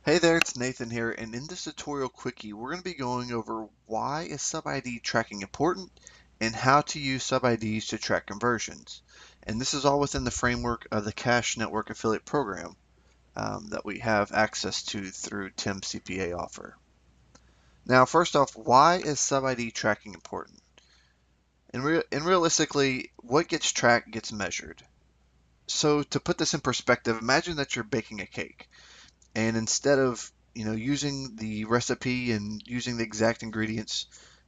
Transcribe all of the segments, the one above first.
Hey there, it's Nathan here, and in this tutorial quickie, we're going to be going over why is sub-ID tracking important and how to use sub-IDs to track conversions. And this is all within the framework of the Cash Network Affiliate Program that we have access to through Tim's CPA offer. Now, first off, why is sub-ID tracking important? And realistically, what gets tracked gets measured. So to put this in perspective, imagine that you're baking a cake. And instead of using the recipe and using the exact ingredients,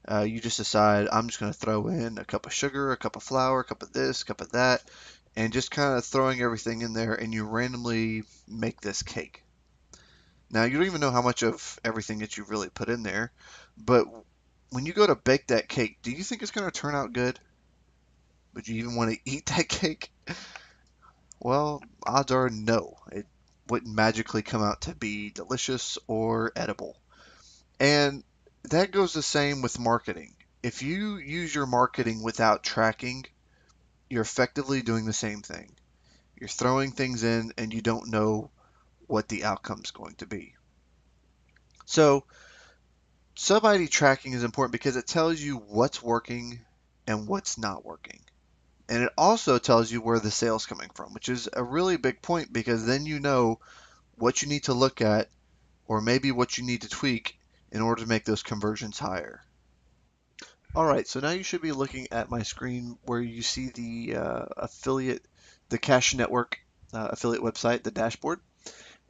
you just decide I'm just going to throw in a cup of sugar, a cup of flour, a cup of this, a cup of that, and just kind of throwing everything in there, and you randomly make this cake. Now you don't even know how much of everything that you've really put in there, but when you go to bake that cake, do you think it's going to turn out good? Would you even want to eat that cake? Well, odds are no. It wouldn't magically come out to be delicious or edible. And that goes the same with marketing. If you use your marketing without tracking, you're effectively doing the same thing. You're throwing things in and you don't know what the outcome's going to be. So, sub-ID tracking is important because it tells you what's working and what's not working. And it also tells you where the sale's coming from, which is a really big point because then you know what you need to look at or maybe what you need to tweak in order to make those conversions higher. All right, so now you should be looking at my screen where you see the the Cash Network affiliate website, the dashboard.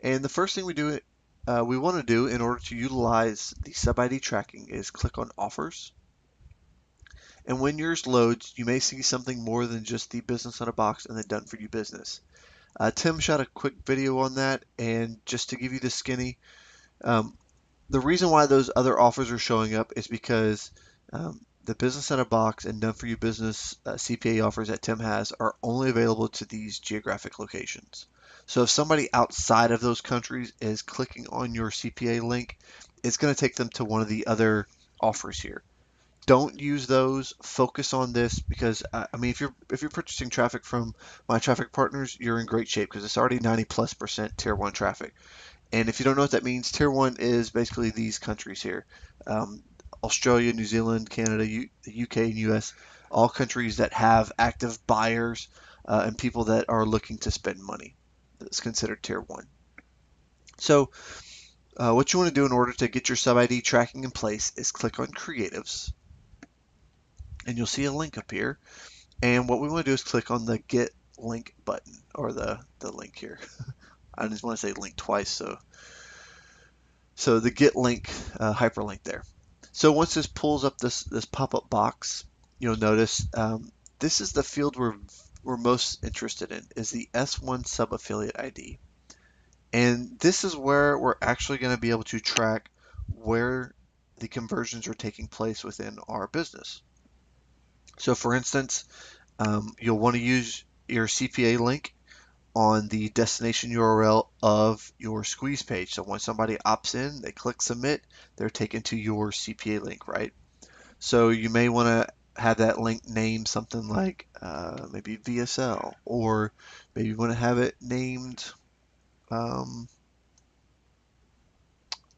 And the first thing we want to do in order to utilize the sub-ID tracking is click on Offers. And when yours loads, you may see something more than just the business on a box and the done for you business. Tim shot a quick video on that, and just to give you the skinny, um, the reason why those other offers are showing up is because the business in a box and done for you business CPA offers that Tim has are only available to these geographic locations. So if somebody outside of those countries is clicking on your CPA link, it's going to take them to one of the other offers here. Don't use those. Focus on this because I mean, if you're purchasing traffic from my traffic partners, you're in great shape because it's already 90+% tier one traffic. And if you don't know what that means, tier one is basically these countries here. Um, Australia, New Zealand, Canada, the UK, and US, all countries that have active buyers and people that are looking to spend money. That's considered tier one. So, what you want to do in order to get your sub ID tracking in place is click on Creatives, and you'll see a link up here. And what we want to do is click on the Get Link button, or the link here. I just want to say link twice, so the Get Link hyperlink there. So once this pulls up this pop-up box, you'll notice this is the field we're most interested in is the S1 sub-affiliate ID. And this is where we're actually going to be able to track where the conversions are taking place within our business. So for instance, you'll want to use your CPA link on the destination URL of your squeeze page. So when somebody opts in, they click submit, they're taken to your CPA link, right? So you may want to have that link named something like maybe VSL, or maybe you want to have it named um,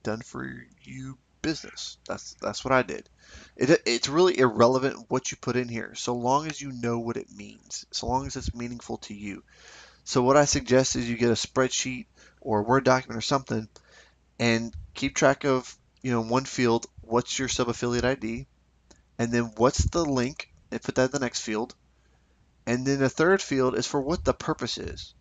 done for you business. That's what I did. It's really irrelevant what you put in here, so long as you know what it means, so long as it's meaningful to you. So what I suggest is you get a spreadsheet or a Word document or something and keep track of, one field, what's your sub-affiliate ID, and then what's the link, and put that in the next field. And then the third field is for what the purpose is.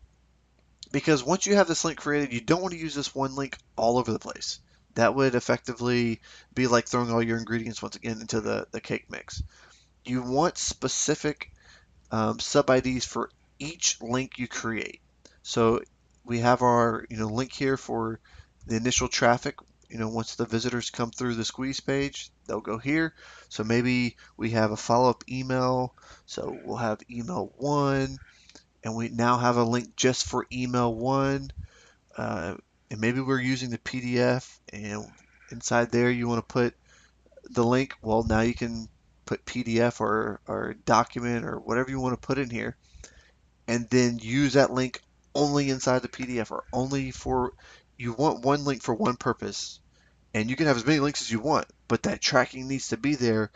Because once you have this link created, you don't want to use this one link all over the place. That would effectively be like throwing all your ingredients once again into the cake mix. You want specific sub-IDs for each link you create. So we have our link here for the initial traffic. Once the visitors come through the squeeze page, they'll go here. So maybe we have a follow-up email. So we'll have email 1, and we now have a link just for email 1. And maybe we're using the PDF, and inside there you want to put the link. Well, now you can put PDF or document or whatever you want to put in here, and then use that link only inside the PDF or only for you want one link for one purpose, and you can have as many links as you want, but that tracking needs to be there.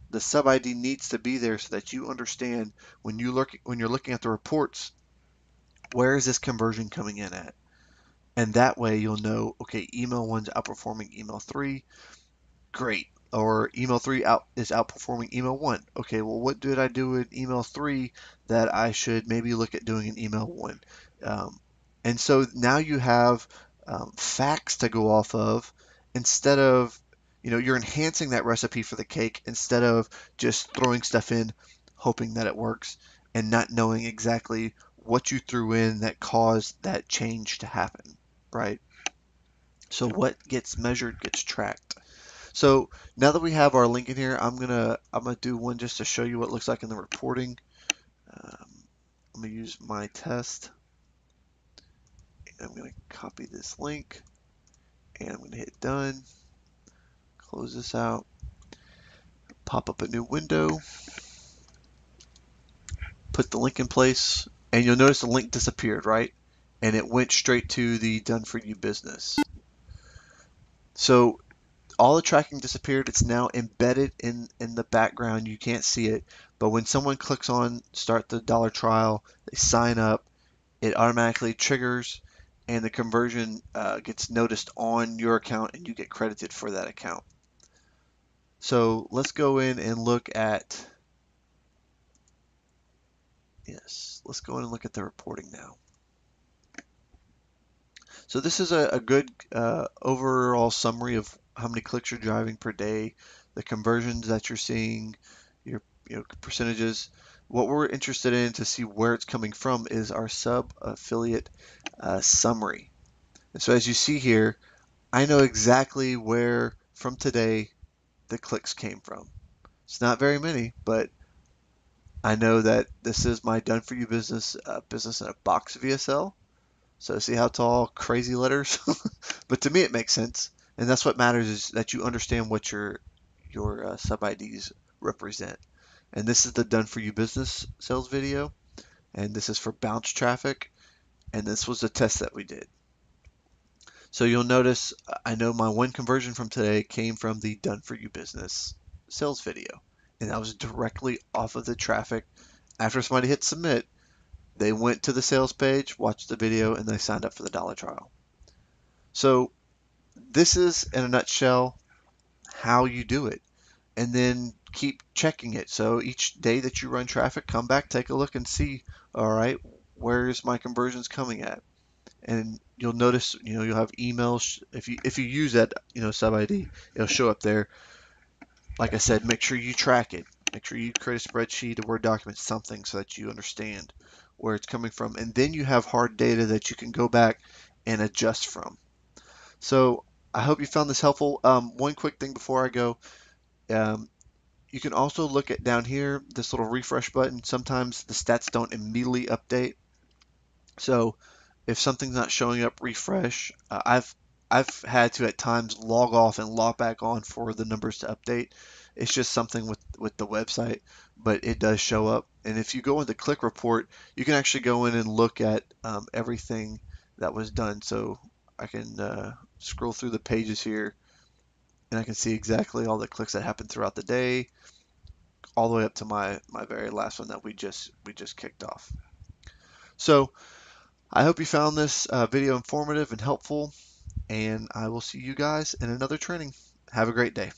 The sub ID needs to be there so that you understand when you're looking at the reports, where is this conversion coming in at? And that way you'll know, okay, email 1's outperforming email 3. Great. Or email 3 is outperforming email 1. Okay, well, what did I do in email 3 that I should maybe look at doing in email 1? Um, and so now you have facts to go off of instead of, you're enhancing that recipe for the cake instead of just throwing stuff in, hoping that it works, and not knowing exactly what you threw in that caused that change to happen, right? So what gets measured gets tracked. So now that we have our link in here, I'm gonna do one just to show you what it looks like in the reporting. Um, I'm gonna use my test. And I'm gonna copy this link and I'm gonna hit done. Close this out. Pop up a new window. Put the link in place, and you'll notice the link disappeared, right? And it went straight to the done for you business. So all the tracking disappeared. It's now embedded in the background. You can't see it, but when someone clicks on start the dollar trial, they sign up, it automatically triggers, and the conversion gets noticed on your account, and you get credited for that account. So let's go in and look at, let's go in and look at the reporting now. So this is a good overall summary of how many clicks you're driving per day, the conversions that you're seeing, your percentages. What we're interested in to see where it's coming from is our sub-affiliate summary. And so as you see here, I know exactly where from today the clicks came from. It's not very many, but I know that this is my done for you business, business in a box VSL. So see how it's all crazy letters? But to me, it makes sense. And that's what matters, is that you understand what your sub IDs represent. And this is the done for you business sales video. And this is for bounce traffic. And this was the test that we did. So you'll notice I know my one conversion from today came from the done for you business sales video. And that was directly off of the traffic. After somebody hit submit, they went to the sales page, watched the video, and they signed up for the dollar trial. So this is, in a nutshell, how you do it. And then keep checking it. So each day that you run traffic, come back, take a look and see, all right, where's my conversions coming at? And you'll notice, you'll have emails. If you use that, sub ID, it'll show up there. Like I said, make sure you track it. Make sure you create a spreadsheet, a Word document, something so that you understand where it's coming from. And then you have hard data that you can go back and adjust from. So I hope you found this helpful. One quick thing before I go. You can also look at down here, this little refresh button. Sometimes the stats don't immediately update. So if something's not showing up, refresh. I've had to at times log off and log back on for the numbers to update. It's just something with the website, but it does show up. And if you go into Click Report, you can actually go in and look at everything that was done. So I can scroll through the pages here, and I can see exactly all the clicks that happened throughout the day, all the way up to my very last one that we just kicked off. So I hope you found this video informative and helpful, and I will see you guys in another training. Have a great day.